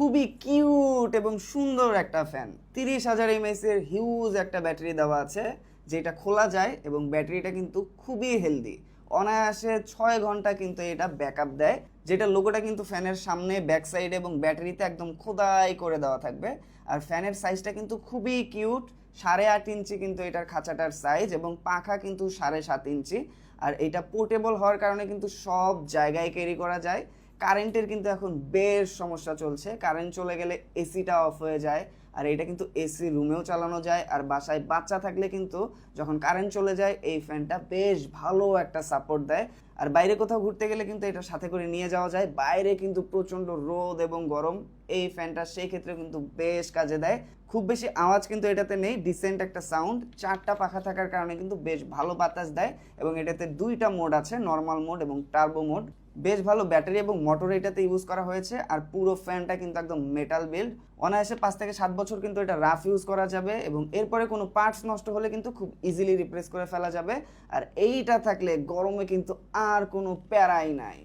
খুবই কিউট এবং সুন্দর একটা ফ্যান। 30,000 এমএএইচ এর হিউজ একটা ব্যাটারি দেওয়া আছে, যেটা খোলা যায় এবং ব্যাটারিটা কিন্তু খুবই হেলদি। অনায়াসে 6 ঘন্টা কিন্তু এটা ব্যাকআপ দেয়, যেটা লোগোটা কিন্তু ফ্যানের সামনে, ব্যাক সাইড এবং ব্যাটারিতে একদম খোদাই করে দেওয়া থাকবে। আর ফ্যানের সাইজটা কিন্তু খুবই কিউট, 8.5 ইঞ্চি কিন্তু এটার খাঁচাটার সাইজ, এবং পাখা কিন্তু 7.5 ইঞ্চি। আর এটা পোর্টেবল হওয়ার কারণে কিন্তু সব জায়গায় ক্যারি করা যায়। কারেন্টের কিন্তু এখন বেশ সমস্যা চলছে, কারেন্ট চলে গেলে এসিটা অফ হয়ে যায়। আর এটা কিন্তু এসি রুমেও চালানো যায়, আর বাসায় বাচ্চা থাকলে কিন্তু যখন কারেন্ট চলে যায় এই ফ্যানটা বেশ ভালো একটা সাপোর্ট দেয়। আর বাইরে কোথাও ঘুরতে গেলে কিন্তু এটা সাথে করে নিয়ে যাওয়া যায়, বাইরে কিন্তু প্রচণ্ড রোদ এবং গরম, এই ফ্যানটা সেই ক্ষেত্রে কিন্তু বেশ কাজে দেয়। খুব বেশি আওয়াজ কিন্তু এটাতে নেই, ডিসেন্ট একটা সাউন্ড, 4টা পাখা থাকার কারণে কিন্তু বেশ ভালো বাতাস দেয়। এবং এটাতে 2টা মোড আছে, নর্মাল মোড এবং টার্বো মোড। বেশ ভালো ব্যাটারি এবং মোটর এটাতে ইউজ করা হয়েছে। আর পুরো ফ্যানটা কিন্তু একদম মেটাল বিল্ড, অনায়াসে 5 থেকে 7 বছর কিন্তু এটা রাফ ইউজ করা যাবে, এবং এরপরে কোনো পার্টস নষ্ট হলে কিন্তু খুব ইজিলি রিপ্লেস করে ফেলা যাবে। আর এইটা থাকলে গরমে কিন্তু আর কোনো প্যারাই নাই।